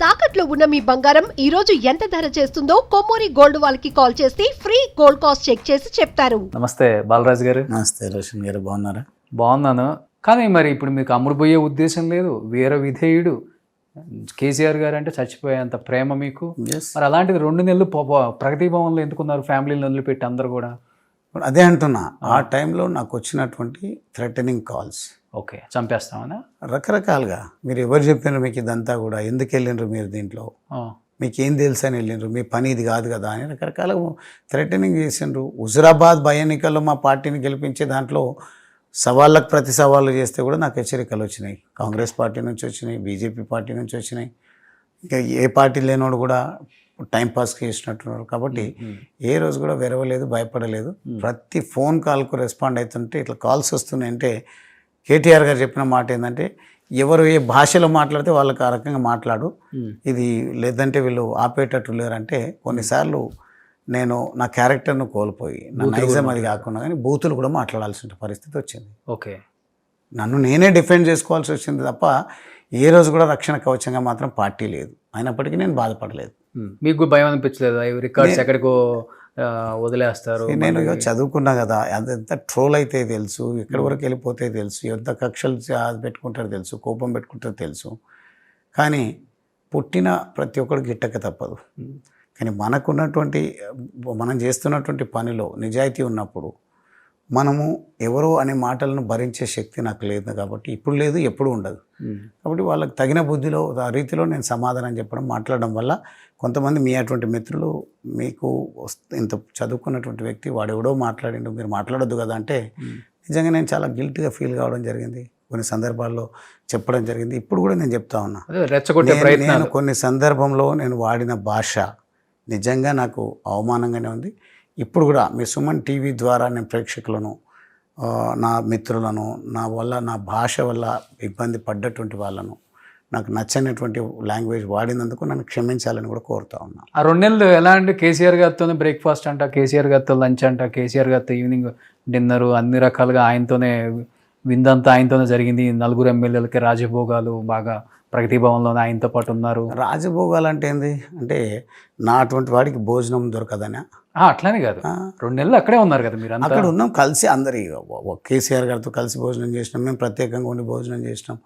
తాకట్లో ఉన్న మీ బంగారం ఈ రోజు ఎంత ధర చేస్తుందో కొమ్మూరి గోల్డ్ వాళ్ళకి కాల్ చేసి ఫ్రీ గోల్డ్ కాస్ట్ చెక్ చేసి చెప్తారు. నమస్తే బాలరాజు గారు. నమస్తే రోషన్ గారు, బాగున్నారా? బాగున్నాను. కానీ మరి ఇప్పుడు మీకు అమ్ముడుపోయే ఉద్దేశం లేదు, వీర విధేయుడు కేసీఆర్ గారు అంటే చచ్చిపోయేంత ప్రేమ మీకు. మరి అలాంటిది 2 నెలలు ప్రగతి భవన్లో ఎందుకున్నారు, ఫ్యామిలీని వదిలిపెట్టి అందరు కూడా? అదే అంటున్నా, ఆ టైంలో నాకు వచ్చినటువంటి థ్రెటనింగ్ కాల్స్. ఓకే, చంపేస్తామనా? రకరకాలుగా. మీరు ఎవరు చెప్పినారు మీకు ఇదంతా కూడా, ఎందుకు వెళ్ళినారు మీరు దీంట్లో, మీకు ఏం తెలుసు అని వెళ్ళినారు, మీ పని ఇది కాదు కదా అని రకరకాలుగా థ్రెటనింగ్ చేసిండ్రు. హుజురాబాద్ భయ ఎన్నికల్లో మా పార్టీని గెలిపించే దాంట్లో సవాళ్ళకు ప్రతి సవాళ్ళు చేస్తే కూడా నాకు హెచ్చరికలు వచ్చినాయి. కాంగ్రెస్ పార్టీ నుంచి వచ్చినాయి, బీజేపీ పార్టీ నుంచి వచ్చినాయి, ఇంకా ఏ పార్టీ లేనోడు కూడా టైంపాస్కి చేసినట్టున్నారు. కాబట్టి ఏ రోజు కూడా వెరవలేదు, భయపడలేదు. ప్రతి ఫోన్ కాల్కు రెస్పాండ్ అవుతుంటే ఇట్లా కాల్స్ వస్తున్నాయంటే కేటీఆర్ గారు చెప్పిన మాట ఏంటంటే, ఎవరు ఏ భాషలో మాట్లాడితే వాళ్ళకి ఆ రకంగా మాట్లాడు, ఇది లేదంటే వీళ్ళు ఆపేటట్టు లేరంటే కొన్నిసార్లు నేను నా క్యారెక్టర్ను కోల్పోయి నా నైజం అది కాకుండా కానీ బూతులు కూడా మాట్లాడాల్సిన పరిస్థితి వచ్చింది. ఓకే, నన్ను నేనే డిఫెండ్ చేసుకోవాల్సి వచ్చింది తప్ప ఏ రోజు కూడా రక్షణ కవచంగా మాత్రం పార్టీ లేదు. అయినప్పటికీ నేను బాధపడలేదు. మీకు భయం అనిపించలేదు? రికార్డ్స్ ఎక్కడికో వదిలేస్తారు. నేను చదువుకున్నా కదా, అదంతా ట్రోల్ అయితే తెలుసు, ఎక్కడి వరకు వెళ్ళిపోతే తెలుసు, ఎంత కక్షలు పెట్టుకుంటారో తెలుసు, కోపం పెట్టుకుంటారో తెలుసు. కానీ పుట్టిన ప్రతి ఒక్కరికి గిట్టక తప్పదు. కానీ మనకున్నటువంటి, మనం చేస్తున్నటువంటి పనిలో నిజాయితీ ఉన్నప్పుడు మనము ఎవరో అనే మాటలను భరించే శక్తి నాకు లేదు కాబట్టి, ఇప్పుడు లేదు, ఎప్పుడు ఉండదు. కాబట్టి వాళ్ళకి తగిన బుద్ధిలో ఆ రీతిలో నేను సమాధానం చెప్పడం, మాట్లాడడం వల్ల కొంతమంది మీ అటువంటి మిత్రులు, మీకు ఇంత చదువుకున్నటువంటి వ్యక్తి వాడెవడో మాట్లాడిండు, మీరు మాట్లాడొద్దు కదా అంటే నిజంగా నేను చాలా గిల్ట్గా ఫీల్ కావడం జరిగింది. కొన్ని సందర్భాల్లో చెప్పడం జరిగింది. ఇప్పుడు కూడా నేను చెప్తా ఉన్నా, నేను కొన్ని సందర్భంలో నేను వాడిన భాష నిజంగా నాకు అవమానంగానే ఉంది. ఇప్పుడు కూడా మీ సుమన్ టీవీ ద్వారా నేను ప్రేక్షకులను, నా మిత్రులను, నా వల్ల, నా భాష వల్ల ఇబ్బంది పడ్డటువంటి వాళ్ళను, నాకు నచ్చనటువంటి లాంగ్వేజ్ వాడినందుకు నన్ను క్షమించాలని కూడా కోరుతా ఉన్నా. ఆ 2 నెలలు ఎలా అంటే, కేసీఆర్ గారితోనే బ్రేక్ఫాస్ట్ అంట, కేసీఆర్ గారితో లంచ్ అంట, కేసీఆర్ గారితో ఈవినింగ్ డిన్నరు, అన్ని రకాలుగా ఆయనతోనే విందంతా ఆయనతోనే జరిగింది. 4 ఎమ్మెల్యేలకి రాజభోగాలు బాగా ప్రగతి భవన్లోనే ఆయనతో పాటు ఉన్నారు. రాజభోగాలు అంటే ఏంది అంటే, నా అటువంటి వాడికి భోజనం దొరకదనా? అట్లానే కాదు, 2 నెలలు అక్కడే ఉన్నారు కదా మీరు. అక్కడ ఉన్నాం కలిసి, అందరి కేసీఆర్ గారితో కలిసి భోజనం చేసినాం, మేము ప్రత్యేకంగా ఉండి భోజనం చేసినాం,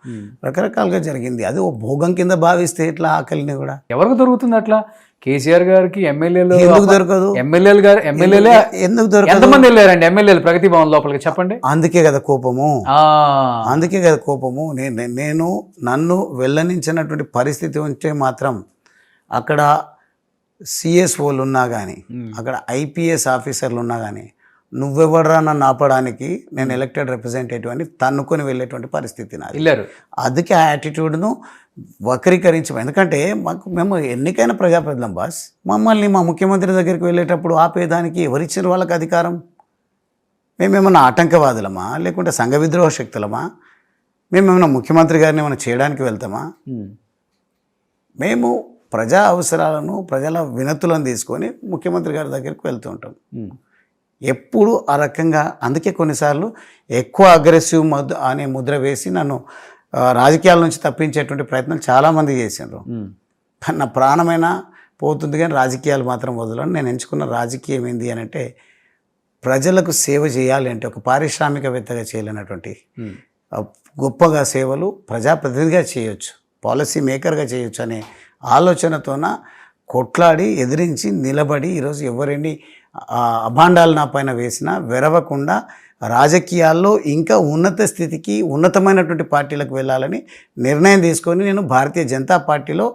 రకరకాలుగా జరిగింది. అది ఓ భోగం కింద భావిస్తే ఇట్లా ఆకలిని కూడా ఎవరికి దొరుకుతుంది అట్లా? కేసీఆర్ గారికి ఎమ్మెల్యేలు ఎందుకు దొరకదు? ఎమ్మెల్యేలే ఎందుకు దొరకదు? ఎంతమంది వెళ్ళారండి ఎమ్మెల్యేలు ప్రగతి భవన్ లోపలికి, చెప్పండి. అందుకే కదా కోపము, అందుకే కదా కోపము. నేను నన్ను వెళ్ళనించినటువంటి పరిస్థితి ఉంటే మాత్రం అక్కడ సిఎస్ఓలు ఉన్నా కానీ, అక్కడ ఐపీఎస్ ఆఫీసర్లు ఉన్నా కానీ, నువ్వెవడరా నన్ను ఆపడానికి, నేను ఎలక్టెడ్ రిప్రజెంటేటివ్ అని తన్నుకొని వెళ్ళేటువంటి పరిస్థితి నాది. అందుకే ఆ యాటిట్యూడ్ను వక్రీకరించాం. ఎందుకంటే మేము ఎన్నికైన ప్రజాప్రతినిధులం బాస్. మమ్మల్ని మా ముఖ్యమంత్రి దగ్గరికి వెళ్ళేటప్పుడు ఆపేదానికి ఎవరిచ్చిన వాళ్ళకి అధికారం? మేమేమన్నా ఆటంకవాదులమా, లేకుంటే సంఘ విద్రోహ శక్తులమా? మేమేమన్నా ముఖ్యమంత్రి గారిని ఏమైనా చేయడానికి వెళ్తామా? మేము ప్రజా అవసరాలను, ప్రజల వినతులను తీసుకొని ముఖ్యమంత్రి గారి దగ్గరికి వెళ్తూ ఉంటాం ఎప్పుడు ఆ రకంగా. అందుకే కొన్నిసార్లు ఎక్కువ అగ్రెసివ్ అనే ముద్ర వేసి నన్ను రాజకీయాల నుంచి తప్పించేటువంటి ప్రయత్నం చాలామంది చేశారు. నా ప్రాణమైనా పోతుంది కానీ రాజకీయాలు మాత్రం వదలను. నేను ఎంచుకున్న రాజకీయం ఏంది అని అంటే, ప్రజలకు సేవ చేయాలి అంటే ఒక పారిశ్రామికవేత్తగా చేయలేనటువంటి గొప్పగా సేవలు ప్రజాప్రతినిధిగా చేయొచ్చు, పాలసీ మేకర్గా చేయొచ్చు అనే ఆలోచనతోన కొట్లాడి, ఎదిరించి, నిలబడి ఈరోజు ఎవరిని అభాండాలు నా పైన వేసినా వెరవకుండా రాజకీయాల్లో ఇంకా ఉన్నత స్థితికి, ఉన్నతమైనటువంటి పార్టీలకు వెళ్ళాలని నిర్ణయం తీసుకొని నేను భారతీయ జనతా పార్టీలో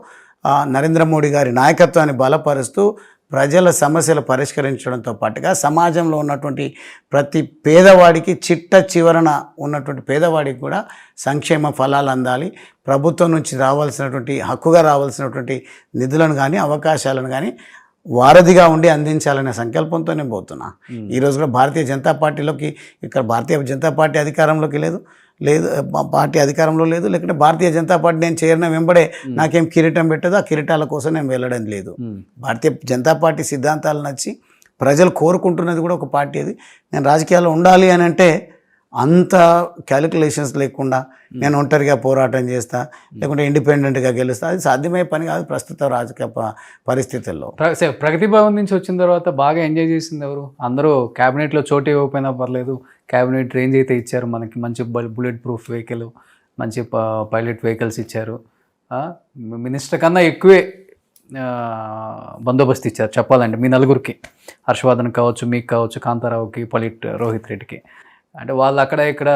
నరేంద్ర మోడీ గారి నాయకత్వాన్ని బలపరుస్తూ ప్రజల సమస్యలు పరిష్కరించడంతో పాటుగా సమాజంలో ఉన్నటువంటి ప్రతి పేదవాడికి, చిట్ట చివరన ఉన్నటువంటి పేదవాడికి కూడా సంక్షేమ ఫలాలు అందాలి, ప్రభుత్వం నుంచి రావాల్సినటువంటి, హక్కుగా రావాల్సినటువంటి నిధులను కానీ, అవకాశాలను కానీ వారధిగా ఉండి అందించాలనే సంకల్పంతో నేను పోతున్నా. ఈరోజు కూడా భారతీయ జనతా పార్టీలోకి, ఇక్కడ భారతీయ జనతా పార్టీ అధికారంలోకి లేదు, పార్టీ అధికారంలో లేదు, లేకుంటే భారతీయ జనతా పార్టీ నేను చేరిన వెంబడే నాకేం కిరీటం పెట్టదు, ఆ కిరీటాల కోసం నేను వెళ్ళడం లేదు. భారతీయ జనతా పార్టీ సిద్ధాంతాలు నచ్చి ప్రజలు కోరుకుంటున్నది కూడా ఒక పార్టీ. అది నేను రాజకీయాల్లో ఉండాలి అని అంటే అంత క్యాలిక్యులేషన్స్ లేకుండా నేను ఒంటరిగా పోరాటం చేస్తా లేకుంటే ఇండిపెండెంట్గా గెలుస్తా, అది సాధ్యమయ్యే పని కాదు ప్రస్తుత రాజకీయ పరిస్థితుల్లో. ప్రగతి భవన్ నుంచి వచ్చిన తర్వాత బాగా ఎంజాయ్ చేసింది ఎవరు? అందరూ క్యాబినెట్లో చోటు ఇవ్వకపోయినా పర్లేదు, క్యాబినెట్ రేంజ్ అయితే ఇచ్చారు మనకి, మంచి బుల్లెట్ ప్రూఫ్ వెహికల్, మంచి పైలట్ వెహికల్స్ ఇచ్చారు. మినిస్టర్ కన్నా ఎక్కువే బందోబస్తు ఇచ్చారు చెప్పాలంటే మీ నలుగురికి, హర్షవర్ధన్ కావచ్చు, మీకు కావచ్చు, కాంతారావుకి, రోహిత్ రెడ్డికి. అంటే వాళ్ళు అక్కడ ఇక్కడ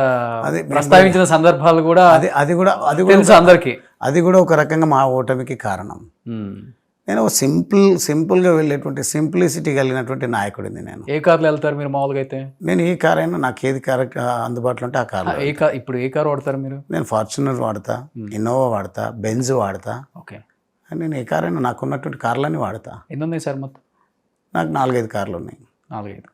ప్రస్తావించిన సందర్భాలు కూడా అది కూడా తెలుసు అందరికీ. అది కూడా ఒక రకంగా మా ఓటమికి కారణం. నేను సింపుల్గా వెళ్ళేటువంటి సింప్లిసిటీ కలిగినటువంటి నాయకుడిని. నేను ఏ కార్లో వెళ్తారు మీరు మామూలుగా అయితే? నేను ఏ కార్ అయినా నాకు ఏది కార్ అందుబాటులో ఉంటే ఆ కార్లో. ఇప్పుడు ఏ కార్ వాడతారు మీరు? నేను ఫార్చునర్ వాడతా, ఇన్నోవా వాడతా, బెంజ్ వాడతా. ఓకే. నేను ఏ కార్ అయినా నాకు ఉన్నటువంటి కార్లన్నీ వాడతా. ఎన్ని ఉన్నాయి సార్ మొత్తం? నాకు 4-5 కార్లు ఉన్నాయి. 4-5.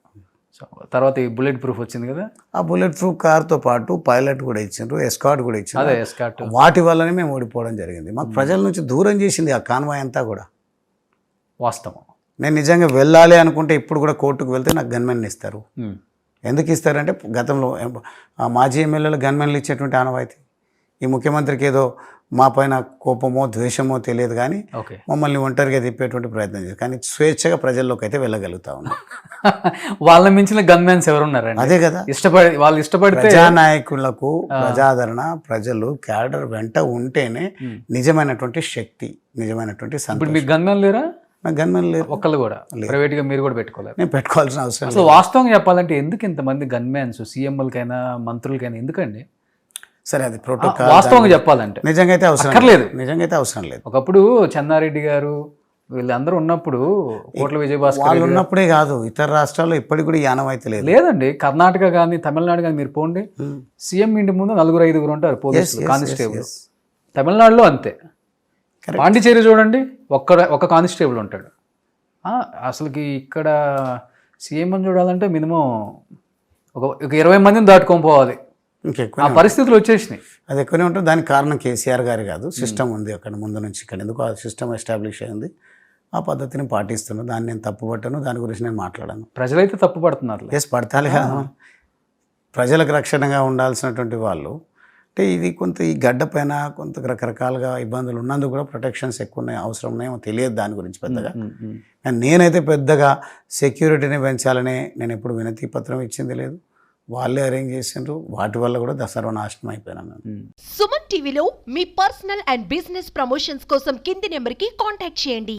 సో తర్వాత ఈ బుల్లెట్ ప్రూఫ్ వచ్చింది కదా, ఆ బుల్లెట్ ప్రూఫ్ కార్తో పాటు పైలట్ కూడా ఇచ్చిండ్రు, ఎస్కాట్ కూడా ఇచ్చిండ్రు. అదే ఎస్కాట్. వాటి వల్లనే మేము ఓడిపోవడం జరిగింది. మాకు ప్రజల నుంచి దూరం చేసింది ఆ కాన్వాయ్ అంతా కూడా. వాస్తవం. నేను నిజంగా వెళ్ళాలి అనుకుంటే ఇప్పుడు కూడా కోర్టుకు వెళ్తే నాకు గన్మెన్ ఇస్తారు. ఎందుకు ఇస్తారంటే గతంలో మాజీ ఎమ్మెల్యేలు గన్మెన్లు ఇచ్చేటువంటి ఆనవాయితీ. ఈ ముఖ్యమంత్రికి ఏదో మా పైన కోపమో ద్వేషమో తెలియదు కానీ మమ్మల్ని ఒంటరిగా తిప్పేటువంటి ప్రయత్నం చేస్తారు. కానీ స్వేచ్ఛగా ప్రజల్లోకి అయితే వెళ్ళగలుగుతా ఉన్నాం. వాళ్ళ మించిన గన్మెన్స్ ఎవరున్నారండి? అదే కదా, వాళ్ళు ఇష్టపడితే ప్రజానాయకులకు ప్రజాదరణ, ప్రజలు క్యాడర్ వెంట ఉంటేనే నిజమైనటువంటి శక్తి, నిజమైనటువంటి ఇప్పుడు మీకు గన్మెన్ లేరా? నాకు గన్మెన్ లేరు, ఒక్కళ్ళు కూడా. ప్రైవేట్ గా మీరు కూడా పెట్టుకోలేదు? నేను పెట్టుకోవాల్సిన అవసరం. అసలు వాస్తవంగా చెప్పాలంటే ఎందుకు ఇంతమంది గన్మెన్స్ సీఎంలకైనా మంత్రులకైనా ఎందుకండి? సరే, అది ప్రోటోకాల్. వాస్తవంగా చెప్పాలంటే నిజంగా అయితే అవసరం లేదు. నిజంగా అయితే అవసరం లేదు. ఒకప్పుడు చెన్నారెడ్డి గారు వీళ్ళందరూ ఉన్నప్పుడు, కోట్ల విజయభాస్కర్ వాళ్ళు ఉన్నప్పుడే కాదు, ఇతర రాష్ట్రాల్లో ఇప్పటికి కూడా ఈ ఆనవాయితీ లేదు. లేదండి. కర్ణాటక కానీ తమిళనాడు కానీ మీరు పోండి, సీఎం ఇంటి ముందు 4-5 ఉంటారు పోలీసులు, కానిస్టేబుల్. తమిళనాడులో అంతే. పాండిచేరి చూడండి, ఒక్క కానిస్టేబుల్ ఉంటాడు. అసలుకి ఇక్కడ సీఎం అని చూడాలంటే మినిమం ఒక 20 మందిని దాటుకొని పోవాలి. ఇంకెక్కువ ఆ పరిస్థితులు వచ్చేసినాయి. అది ఎక్కువనే ఉంటుంది. దానికి కారణం కేసీఆర్ గారు కాదు, సిస్టమ్ ఉంది అక్కడ ముందు నుంచి. ఇక్కడ ఎందుకు ఆ సిస్టమ్ ఎస్టాబ్లిష్ అయింది, ఆ పద్ధతిని పాటిస్తున్నాను. దాన్ని నేను తప్పుపట్టాను, దాని గురించి నేను మాట్లాడాను. ప్రజలైతే తప్పు పడుతున్నారు. పడతాలి కదా. ప్రజలకు రక్షణగా ఉండాల్సినటువంటి వాళ్ళు అంటే ఇది కొంత ఈ గడ్డ పైన కొంత రకరకాలుగా ఇబ్బందులు ఉన్నందుకు కూడా ప్రొటెక్షన్స్ ఎక్కువ ఉన్నాయి, అవసరం ఉన్నాయేమో తెలియదు దాని గురించి పెద్దగా. కానీ నేనైతే పెద్దగా సెక్యూరిటీని పెంచాలని నేను ఎప్పుడు వినతి పత్రం ఇచ్చింది లేదు. వాళ్ళే అరేంజ్ చేసిండ్రు, వాటి వల్ల కూడా సర్వనాశనం అయిపోయినాను. సుమన్ టీవీలో మీ పర్సనల్ అండ్ బిజినెస్ ప్రమోషన్స్ కోసం కింది నెంబర్కి కాంటాక్ట్ చేయండి.